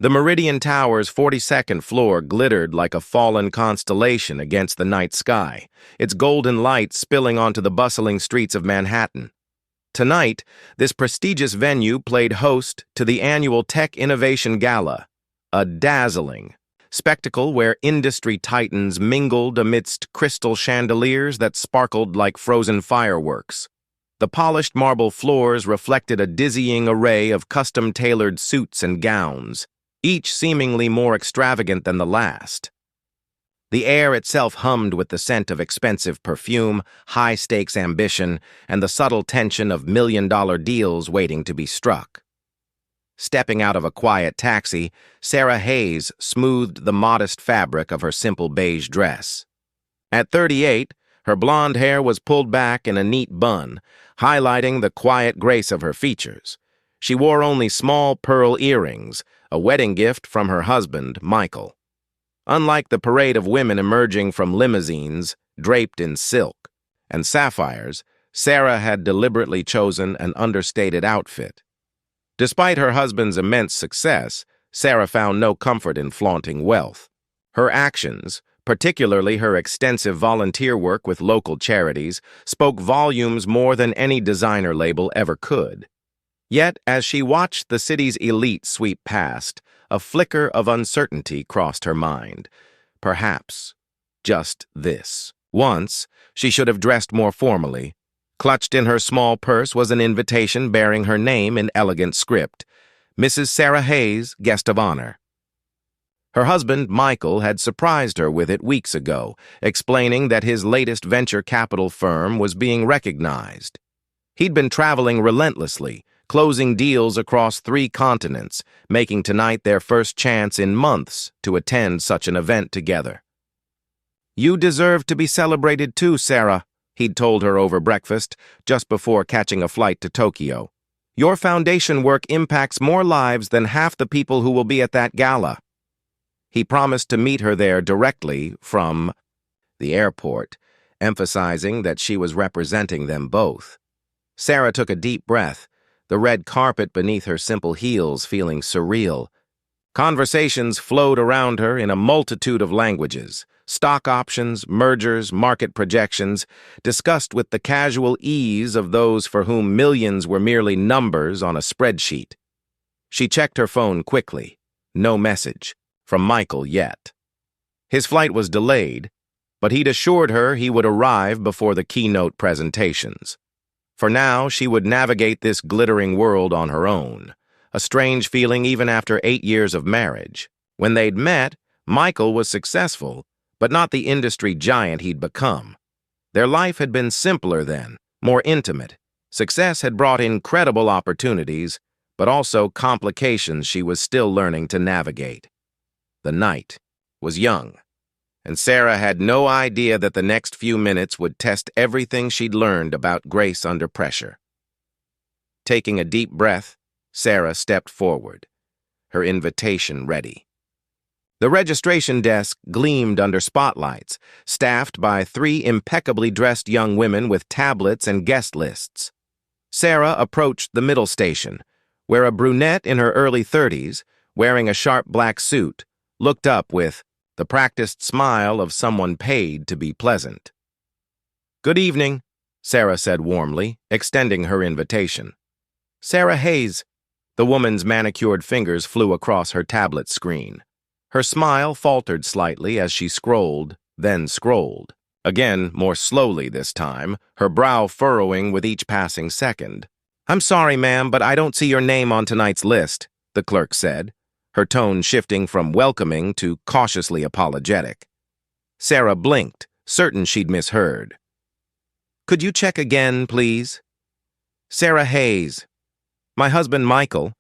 The Meridian Tower's 42nd floor glittered like a fallen constellation against the night sky, its golden light spilling onto the bustling streets of Manhattan. Tonight, this prestigious venue played host to the annual Tech Innovation Gala, a dazzling spectacle where industry titans mingled amidst crystal chandeliers that sparkled like frozen fireworks. The polished marble floors reflected a dizzying array of custom-tailored suits and gowns, each seemingly more extravagant than the last. The air itself hummed with the scent of expensive perfume, high-stakes ambition, and the subtle tension of million-dollar deals waiting to be struck. Stepping out of a quiet taxi, Sarah Hayes smoothed the modest fabric of her simple beige dress. At 38, her blonde hair was pulled back in a neat bun, highlighting the quiet grace of her features. She wore only small pearl earrings, a wedding gift from her husband, Michael. Unlike the parade of women emerging from limousines, draped in silk and sapphires, Sarah had deliberately chosen an understated outfit. Despite her husband's immense success, Sarah found no comfort in flaunting wealth. Her actions, particularly her extensive volunteer work with local charities, spoke volumes more than any designer label ever could. Yet, as she watched the city's elite sweep past, a flicker of uncertainty crossed her mind. Perhaps just this. Once, she should have dressed more formally. Clutched in her small purse was an invitation bearing her name in elegant script, Mrs. Sarah Hayes, guest of honor. Her husband, Michael, had surprised her with it weeks ago, explaining that his latest venture capital firm was being recognized. He'd been traveling relentlessly, closing deals across 3 continents, making tonight their first chance in months to attend such an event together. "You deserve to be celebrated too, Sarah," he'd told her over breakfast, just before catching a flight to Tokyo. "Your foundation work impacts more lives than half the people who will be at that gala." He promised to meet her there directly from the airport, emphasizing that she was representing them both. Sarah took a deep breath, the red carpet beneath her simple heels feeling surreal. Conversations flowed around her in a multitude of languages. Stock options, mergers, market projections, discussed with the casual ease of those for whom millions were merely numbers on a spreadsheet. She checked her phone quickly. No message from Michael yet. His flight was delayed, but he'd assured her he would arrive before the keynote presentations. For now, she would navigate this glittering world on her own, a strange feeling even after 8 years of marriage. When they'd met, Michael was successful, but not the industry giant he'd become. Their life had been simpler then, more intimate. Success had brought incredible opportunities, but also complications she was still learning to navigate. The night was young, and Sarah had no idea that the next few minutes would test everything she'd learned about grace under pressure. Taking a deep breath, Sarah stepped forward, her invitation ready. The registration desk gleamed under spotlights, staffed by 3 impeccably dressed young women with tablets and guest lists. Sarah approached the middle station, where a brunette in her early 30s, wearing a sharp black suit, looked up with the practiced smile of someone paid to be pleasant. "Good evening," Sarah said warmly, extending her invitation. "Sarah Hayes." The woman's manicured fingers flew across her tablet screen. Her smile faltered slightly as she scrolled, then scrolled. Again, more slowly this time, her brow furrowing with each passing second. "I'm sorry, ma'am, but I don't see your name on tonight's list," the clerk said, her tone shifting from welcoming to cautiously apologetic. Sarah blinked, certain she'd misheard. "Could you check again, please?" "Sarah Hayes. My husband, Michael,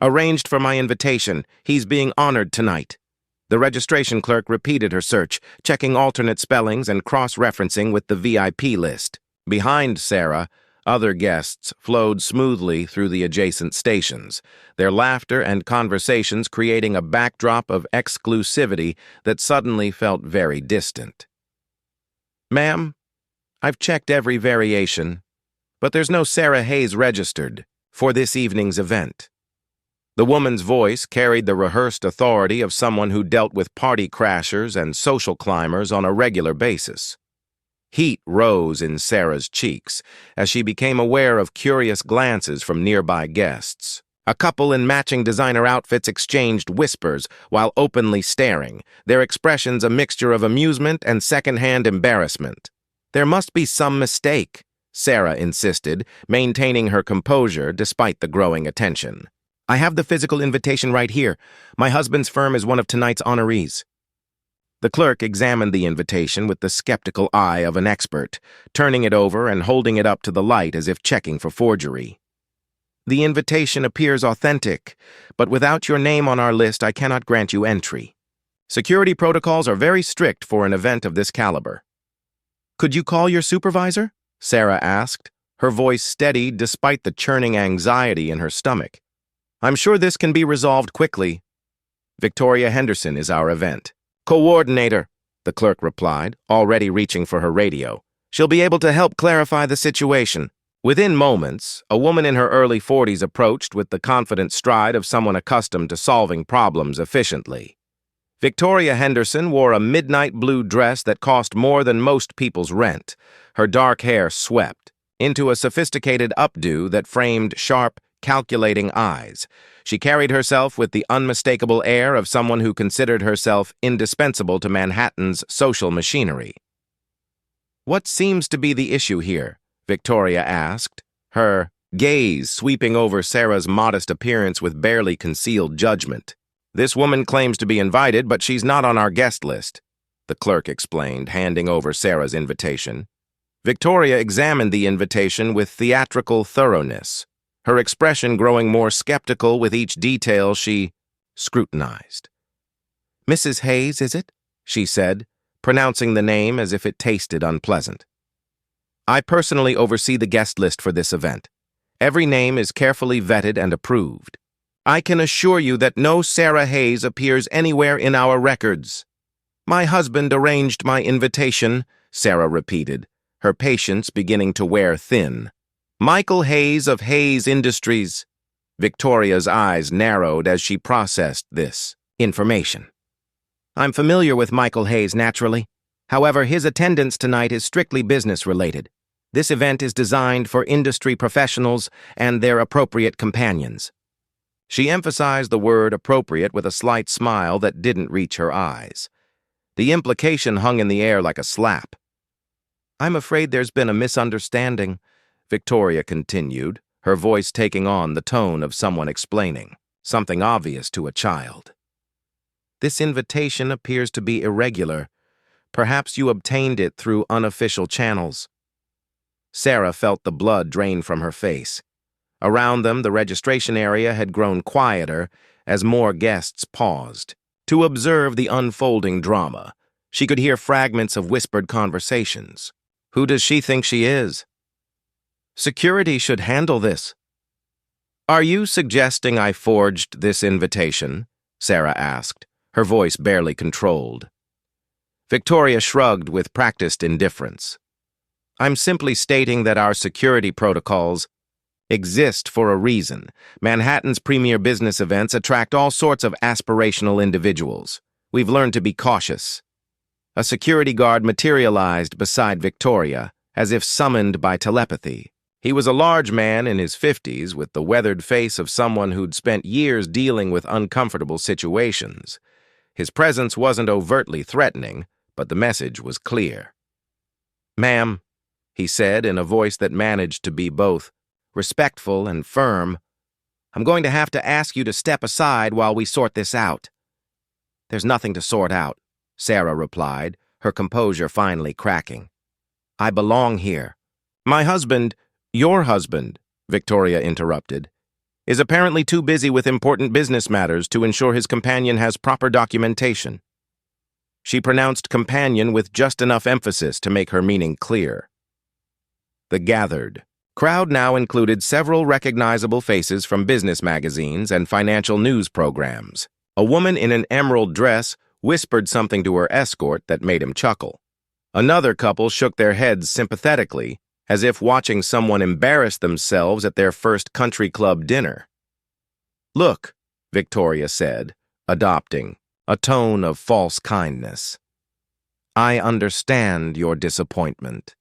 arranged for my invitation. He's being honored tonight." The registration clerk repeated her search, checking alternate spellings and cross-referencing with the VIP list. Behind Sarah, other guests flowed smoothly through the adjacent stations, their laughter and conversations creating a backdrop of exclusivity that suddenly felt very distant. "Ma'am, I've checked every variation, but there's no Sarah Hayes registered for this evening's event." The woman's voice carried the rehearsed authority of someone who dealt with party crashers and social climbers on a regular basis. Heat rose in Sarah's cheeks as she became aware of curious glances from nearby guests. A couple in matching designer outfits exchanged whispers while openly staring, their expressions a mixture of amusement and secondhand embarrassment. "There must be some mistake," Sarah insisted, maintaining her composure despite the growing attention. "I have the physical invitation right here. My husband's firm is one of tonight's honorees." The clerk examined the invitation with the skeptical eye of an expert, turning it over and holding it up to the light as if checking for forgery. "The invitation appears authentic, but without your name on our list, I cannot grant you entry. Security protocols are very strict for an event of this caliber." "Could you call your supervisor?" Sarah asked, her voice steady despite the churning anxiety in her stomach. "I'm sure this can be resolved quickly. Victoria Henderson is our event coordinator," the clerk replied, already reaching for her radio. "She'll be able to help clarify the situation." Within moments, a woman in her early 40s approached with the confident stride of someone accustomed to solving problems efficiently. Victoria Henderson wore a midnight blue dress that cost more than most people's rent. Her dark hair swept into a sophisticated updo that framed sharp, calculating eyes. She carried herself with the unmistakable air of someone who considered herself indispensable to Manhattan's social machinery. "What seems to be the issue here?" Victoria asked, her gaze sweeping over Sarah's modest appearance with barely concealed judgment. "This woman claims to be invited, but she's not on our guest list," the clerk explained, handing over Sarah's invitation. Victoria examined the invitation with theatrical thoroughness, her expression growing more skeptical with each detail she scrutinized. "Mrs. Hayes, is it?" she said, pronouncing the name as if it tasted unpleasant. "I personally oversee the guest list for this event. Every name is carefully vetted and approved. I can assure you that no Sarah Hayes appears anywhere in our records." "My husband arranged my invitation," Sarah repeated, her patience beginning to wear thin. "Michael Hayes of Hayes Industries." Victoria's eyes narrowed as she processed this information. "I'm familiar with Michael Hayes, naturally. However, his attendance tonight is strictly business-related. This event is designed for industry professionals and their appropriate companions." She emphasized the word appropriate with a slight smile that didn't reach her eyes. The implication hung in the air like a slap. "I'm afraid there's been a misunderstanding," Victoria continued, her voice taking on the tone of someone explaining something obvious to a child. "This invitation appears to be irregular. Perhaps you obtained it through unofficial channels." Sarah felt the blood drain from her face. Around them, the registration area had grown quieter as more guests paused to observe the unfolding drama. She could hear fragments of whispered conversations. "Who does she think she is?" "Security should handle this." "Are you suggesting I forged this invitation?" Sarah asked, her voice barely controlled. Victoria shrugged with practiced indifference. "I'm simply stating that our security protocols exist for a reason. Manhattan's premier business events attract all sorts of aspirational individuals. We've learned to be cautious." A security guard materialized beside Victoria, as if summoned by telepathy. He was a large man in his 50s with the weathered face of someone who'd spent years dealing with uncomfortable situations. His presence wasn't overtly threatening, but the message was clear. "Ma'am," he said in a voice that managed to be both respectful and firm, "I'm going to have to ask you to step aside while we sort this out." "There's nothing to sort out," Sarah replied, her composure finally cracking. "I belong here." "My husband, your husband," Victoria interrupted, "is apparently too busy with important business matters to ensure his companion has proper documentation." She pronounced companion with just enough emphasis to make her meaning clear. The gathered crowd now included several recognizable faces from business magazines and financial news programs. A woman in an emerald dress whispered something to her escort that made him chuckle. Another couple shook their heads sympathetically, as if watching someone embarrass themselves at their first country club dinner. "Look," Victoria said, adopting a tone of false kindness. I understand your disappointment.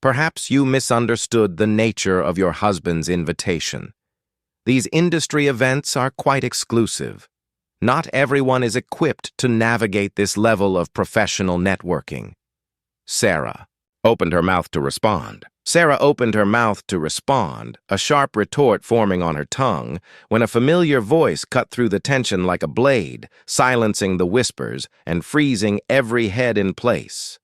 Perhaps you misunderstood the nature of your husband's invitation. These industry events are quite exclusive. Not everyone is equipped to navigate this level of professional networking. Sarah opened her mouth to respond. A sharp retort forming on her tongue, when a familiar voice cut through the tension like a blade, silencing the whispers and freezing every head in place.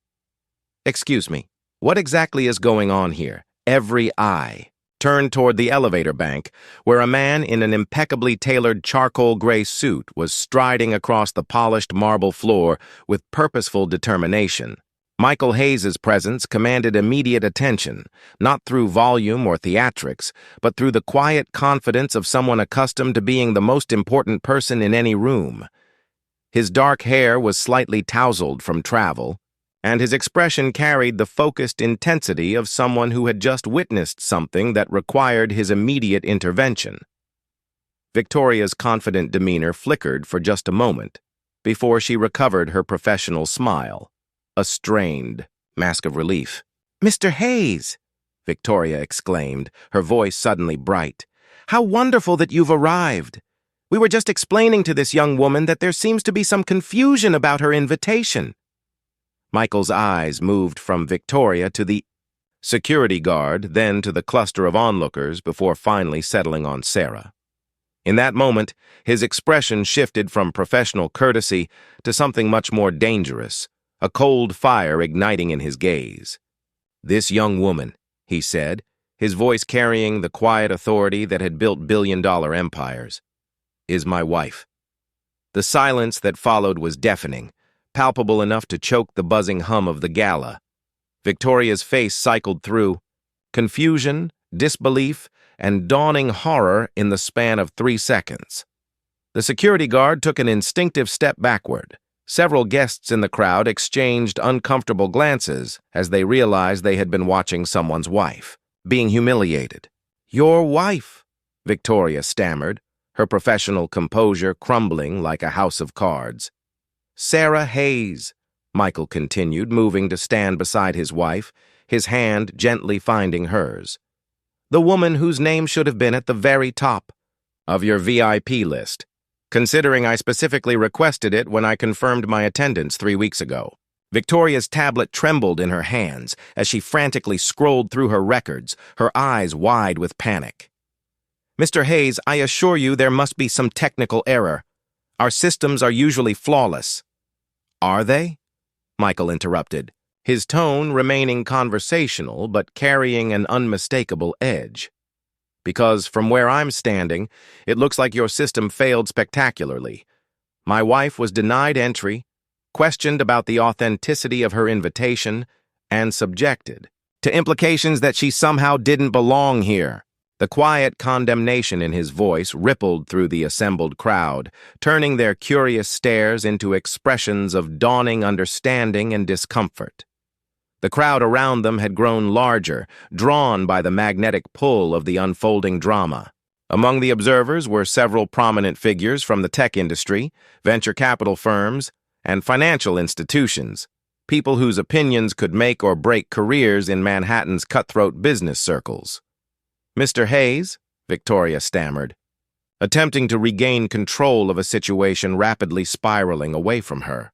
Excuse me, what exactly is going on here? Every eye turned toward the elevator bank, where a man in an impeccably tailored charcoal gray suit was striding across the polished marble floor with purposeful determination. Michael Hayes's presence commanded immediate attention, not through volume or theatrics, but through the quiet confidence of someone accustomed to being the most important person in any room. His dark hair was slightly tousled from travel, and his expression carried the focused intensity of someone who had just witnessed something that required his immediate intervention. Victoria's confident demeanor flickered for just a moment before she recovered her professional smile, a strained mask of relief. "Mr. Hayes!" Victoria exclaimed, her voice suddenly bright. "How wonderful that you've arrived! We were just explaining to this young woman that there seems to be some confusion about her invitation." Michael's eyes moved from Victoria to the security guard, then to the cluster of onlookers before finally settling on Sarah. In that moment, his expression shifted from professional courtesy to something much more dangerous, a cold fire igniting in his gaze. "This young woman," he said, his voice carrying the quiet authority that had built billion-dollar empires, "is my wife." The silence that followed was deafening, palpable enough to choke the buzzing hum of the gala. Victoria's face cycled through confusion, disbelief, and dawning horror in the span of 3 seconds. The security guard took an instinctive step backward. Several guests in the crowd exchanged uncomfortable glances as they realized they had been watching someone's wife being humiliated. "Your wife," Victoria stammered, her professional composure crumbling like a house of cards. "Sarah Hayes," Michael continued, moving to stand beside his wife, his hand gently finding hers. "The woman whose name should have been at the very top of your VIP list, considering I specifically requested it when I confirmed my attendance 3 weeks ago." Victoria's tablet trembled in her hands as she frantically scrolled through her records, her eyes wide with panic. "Mr. Hayes, I assure you there must be some technical error. Our systems are usually flawless." "Are they?" Michael interrupted, his tone remaining conversational but carrying an unmistakable edge. "Because from where I'm standing, it looks like your system failed spectacularly. My wife was denied entry, questioned about the authenticity of her invitation, and subjected to implications that she somehow didn't belong here." The quiet condemnation in his voice rippled through the assembled crowd, turning their curious stares into expressions of dawning understanding and discomfort. The crowd around them had grown larger, drawn by the magnetic pull of the unfolding drama. Among the observers were several prominent figures from the tech industry, venture capital firms, and financial institutions, people whose opinions could make or break careers in Manhattan's cutthroat business circles. "Mr. Hayes," Victoria stammered, attempting to regain control of a situation rapidly spiraling away from her.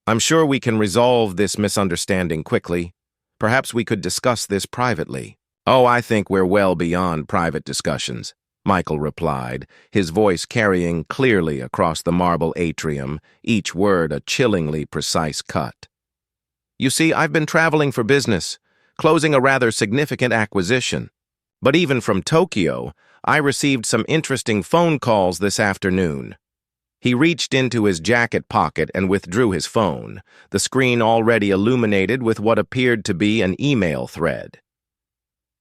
"I'm sure we can resolve this misunderstanding quickly. Perhaps we could discuss this privately." "Oh, I think we're well beyond private discussions," Michael replied, his voice carrying clearly across the marble atrium, each word a chillingly precise cut. "You see, I've been traveling for business, closing a rather significant acquisition. But even from Tokyo, I received some interesting phone calls this afternoon." He reached into his jacket pocket and withdrew his phone, the screen already illuminated with what appeared to be an email thread.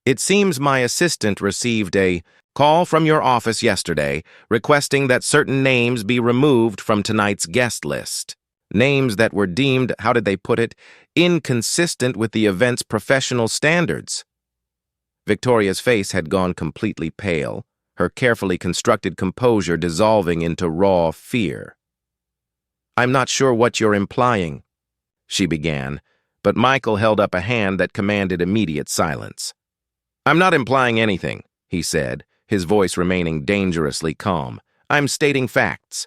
"It seems my assistant received a call from your office yesterday requesting that certain names be removed from tonight's guest list. Names that were deemed, how did they put it, inconsistent with the event's professional standards." Victoria's face had gone completely pale, her carefully constructed composure dissolving into raw fear. "I'm not sure what you're implying," she began, but Michael held up a hand that commanded immediate silence. "I'm not implying anything," he said, his voice remaining dangerously calm. "I'm stating facts.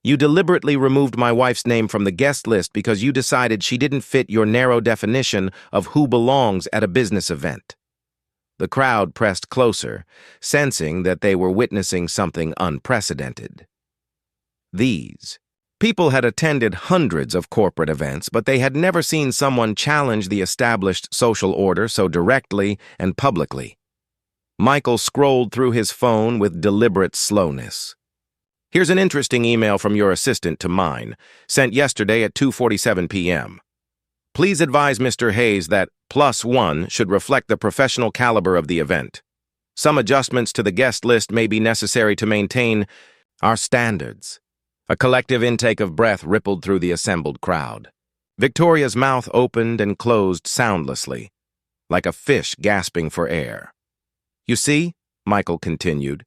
You deliberately removed my wife's name from the guest list because you decided she didn't fit your narrow definition of who belongs at a business event." The crowd pressed closer, sensing that they were witnessing something unprecedented. These people had attended hundreds of corporate events, but they had never seen someone challenge the established social order so directly and publicly. Michael scrolled through his phone with deliberate slowness. "Here's an interesting email from your assistant to mine, sent yesterday at 2:47 p.m. Please advise Mr. Hayes that +1 should reflect the professional caliber of the event. Some adjustments to the guest list may be necessary to maintain our standards." A collective intake of breath rippled through the assembled crowd. Victoria's mouth opened and closed soundlessly, like a fish gasping for air. "You see," Michael continued,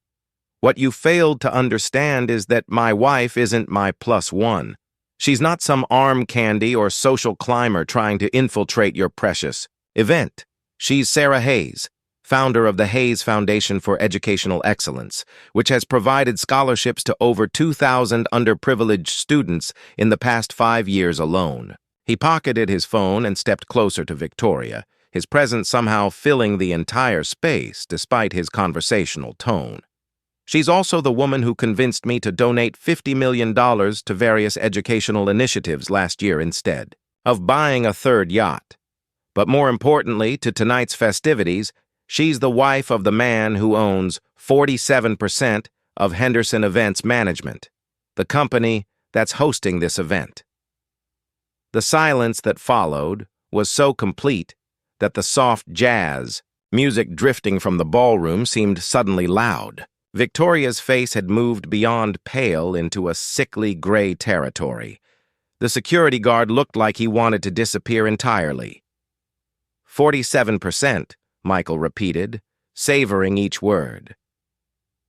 "what you failed to understand is that my wife isn't my +1. She's not some arm candy or social climber trying to infiltrate your precious event. She's Sarah Hayes, founder of the Hayes Foundation for Educational Excellence, which has provided scholarships to over 2,000 underprivileged students in the past 5 years alone." He pocketed his phone and stepped closer to Victoria, his presence somehow filling the entire space despite his conversational tone. "She's also the woman who convinced me to donate $50 million to various educational initiatives last year instead of buying a third yacht. But more importantly, to tonight's festivities, she's the wife of the man who owns 47% of Henderson Events Management, the company that's hosting this event." The silence that followed was so complete that the soft jazz music drifting from the ballroom seemed suddenly loud. Victoria's face had moved beyond pale into a sickly gray territory. The security guard looked like he wanted to disappear entirely. 47%, Michael repeated, savoring each word.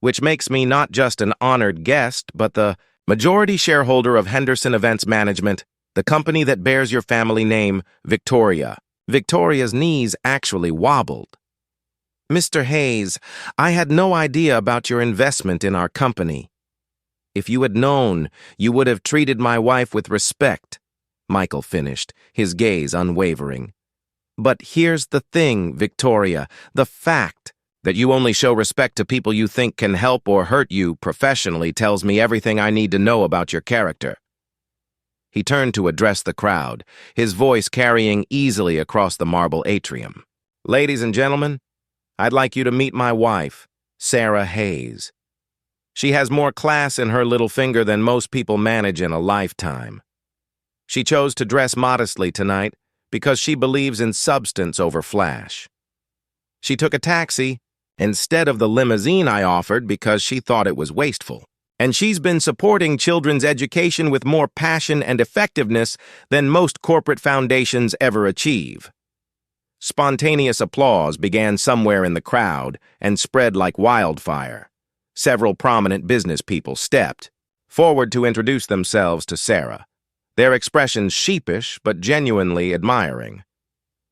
"Which makes me not just an honored guest, but the majority shareholder of Henderson Events Management, the company that bears your family name, Victoria." Victoria's knees actually wobbled. "Mr. Hayes, I had no idea about your investment in our company. If you had known, you would have treated my wife with respect," Michael finished, his gaze unwavering. "But here's the thing, Victoria, the fact that you only show respect to people you think can help or hurt you professionally tells me everything I need to know about your character." He turned to address the crowd, his voice carrying easily across the marble atrium. "Ladies and gentlemen, I'd like you to meet my wife, Sarah Hayes. She has more class in her little finger than most people manage in a lifetime. She chose to dress modestly tonight because she believes in substance over flash. She took a taxi instead of the limousine I offered because she thought it was wasteful. And she's been supporting children's education with more passion and effectiveness than most corporate foundations ever achieve." Spontaneous applause began somewhere in the crowd and spread like wildfire. Several prominent business people stepped forward to introduce themselves to Sarah, their expressions sheepish but genuinely admiring.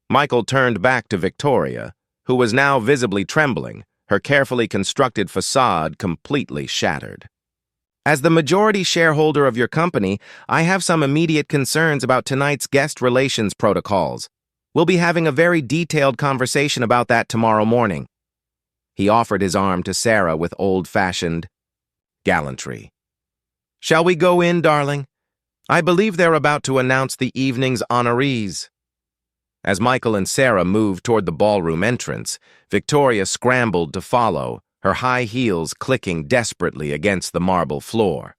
Michael turned back to Victoria, who was now visibly trembling, her carefully constructed facade completely shattered. "As the majority shareholder of your company, I have some immediate concerns about tonight's guest relations protocols. We'll be having a very detailed conversation about that tomorrow morning." He offered his arm to Sarah with old-fashioned gallantry. "Shall we go in, darling? I believe they're about to announce the evening's honorees." As Michael and Sarah moved toward the ballroom entrance, Victoria scrambled to follow, her high heels clicking desperately against the marble floor.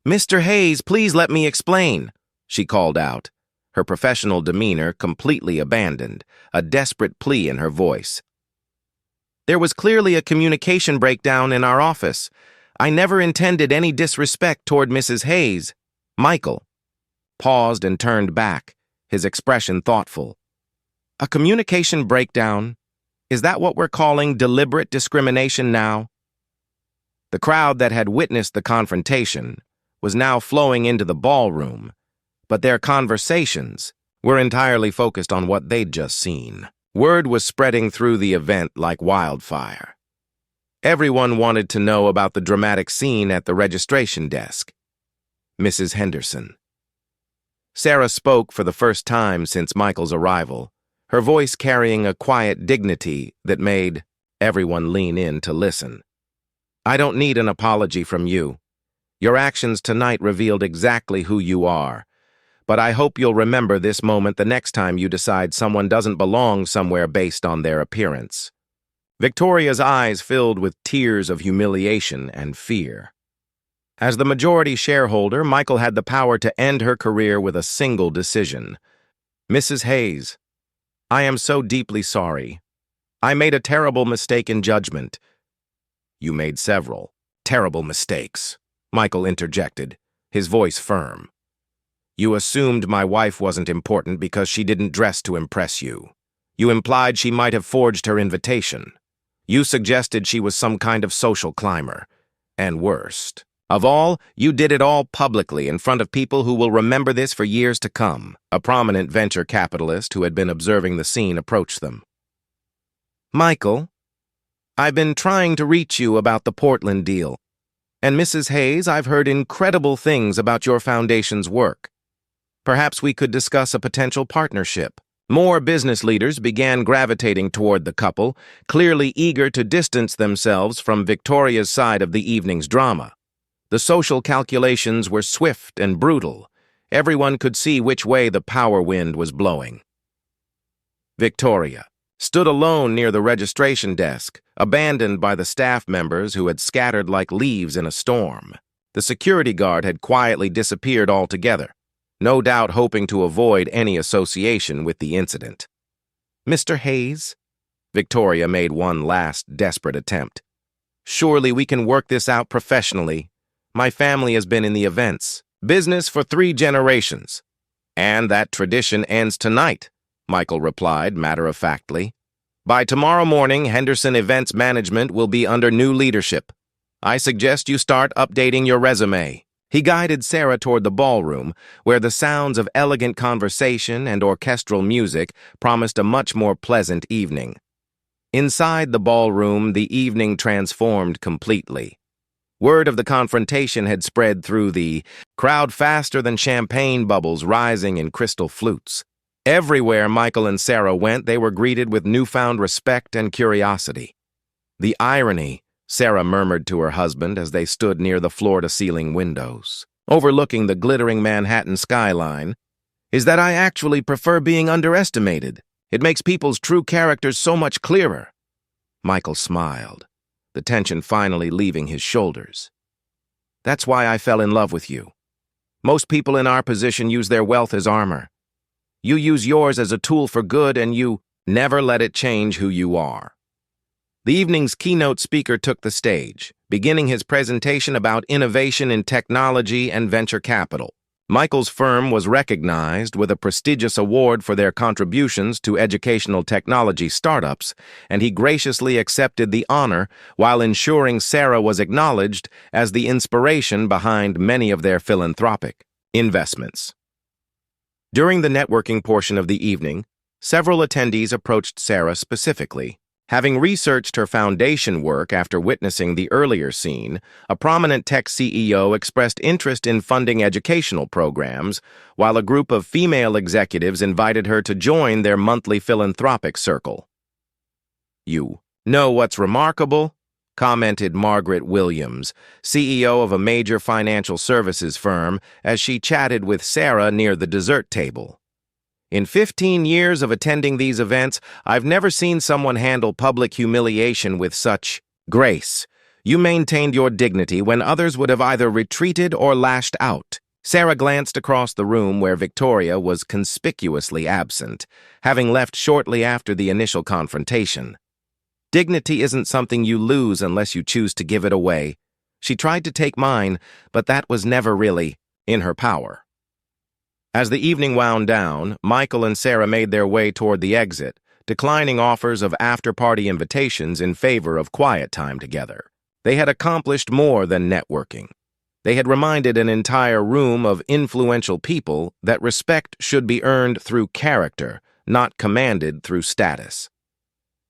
"Mr. Hayes, please let me explain," she called out, her professional demeanor completely abandoned, a desperate plea in her voice. "There was clearly a communication breakdown in our office. I never intended any disrespect toward Mrs. Hayes." Michael paused and turned back, his expression thoughtful. "A communication breakdown? Is that what we're calling deliberate discrimination now?" The crowd that had witnessed the confrontation was now flowing into the ballroom, but their conversations were entirely focused on what they'd just seen. Word was spreading through the event like wildfire. Everyone wanted to know about the dramatic scene at the registration desk. Mrs. Henderson. Sarah spoke for the first time since Michael's arrival, her voice carrying a quiet dignity that made everyone lean in to listen. I don't need an apology from you. Your actions tonight revealed exactly who you are, but I hope you'll remember this moment the next time you decide someone doesn't belong somewhere based on their appearance. Victoria's eyes filled with tears of humiliation and fear. As the majority shareholder, Michael had the power to end her career with a single decision. Mrs. Hayes, I am so deeply sorry. I made a terrible mistake in judgment. You made several terrible mistakes, Michael interjected, his voice firm. You assumed my wife wasn't important because she didn't dress to impress you. You implied she might have forged her invitation. You suggested she was some kind of social climber. And worst of all, you did it all publicly in front of people who will remember this for years to come. A prominent venture capitalist who had been observing the scene approached them. Michael, I've been trying to reach you about the Portland deal. And Mrs. Hayes, I've heard incredible things about your foundation's work. Perhaps we could discuss a potential partnership. More business leaders began gravitating toward the couple, clearly eager to distance themselves from Victoria's side of the evening's drama. The social calculations were swift and brutal. Everyone could see which way the power wind was blowing. Victoria stood alone near the registration desk, abandoned by the staff members who had scattered like leaves in a storm. The security guard had quietly disappeared altogether, no doubt hoping to avoid any association with the incident. Mr. Hayes? Victoria made one last desperate attempt. Surely we can work this out professionally. My family has been in the events business for 3 generations. And that tradition ends tonight, Michael replied matter-of-factly. By tomorrow morning, Henderson Events Management will be under new leadership. I suggest you start updating your resume. He guided Sarah toward the ballroom, where the sounds of elegant conversation and orchestral music promised a much more pleasant evening. Inside the ballroom, the evening transformed completely. Word of the confrontation had spread through the crowd faster than champagne bubbles rising in crystal flutes. Everywhere Michael and Sarah went, they were greeted with newfound respect and curiosity. The irony, Sarah murmured to her husband as they stood near the floor-to-ceiling windows, overlooking the glittering Manhattan skyline, is that I actually prefer being underestimated. It makes people's true characters so much clearer. Michael smiled, the tension finally leaving his shoulders. That's why I fell in love with you. Most people in our position use their wealth as armor. You use yours as a tool for good, and you never let it change who you are. The evening's keynote speaker took the stage, beginning his presentation about innovation in technology and venture capital. Michael's firm was recognized with a prestigious award for their contributions to educational technology startups, and he graciously accepted the honor while ensuring Sarah was acknowledged as the inspiration behind many of their philanthropic investments. During the networking portion of the evening, several attendees approached Sarah specifically. Having researched her foundation work after witnessing the earlier scene, a prominent tech CEO expressed interest in funding educational programs, while a group of female executives invited her to join their monthly philanthropic circle. You know what's remarkable? Commented Margaret Williams, CEO of a major financial services firm, as she chatted with Sarah near the dessert table. In 15 years of attending these events, I've never seen someone handle public humiliation with such grace. You maintained your dignity when others would have either retreated or lashed out. Sarah glanced across the room where Victoria was conspicuously absent, having left shortly after the initial confrontation. Dignity isn't something you lose unless you choose to give it away. She tried to take mine, but that was never really in her power. As the evening wound down, Michael and Sarah made their way toward the exit, declining offers of after-party invitations in favor of quiet time together. They had accomplished more than networking. They had reminded an entire room of influential people that respect should be earned through character, not commanded through status.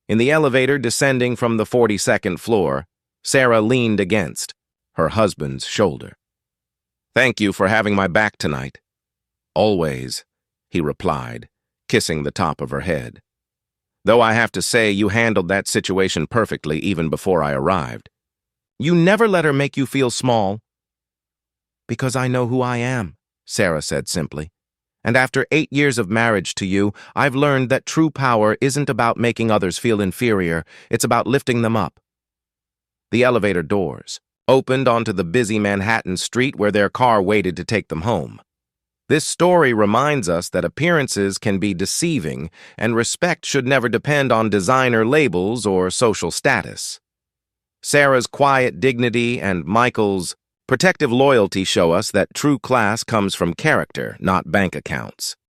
In the elevator descending from the 42nd floor, Sarah leaned against her husband's shoulder. "Thank you for having my back tonight." "Always," he replied, kissing the top of her head. "Though I have to say you handled that situation perfectly even before I arrived." "You never let her make you feel small." "Because I know who I am," Sarah said simply. "And after 8 years of marriage to you, I've learned that true power isn't about making others feel inferior, it's about lifting them up." The elevator doors opened onto the busy Manhattan street where their car waited to take them home. This story reminds us that appearances can be deceiving, and respect should never depend on designer labels or social status. Sarah's quiet dignity and Michael's protective loyalty show us that true class comes from character, not bank accounts.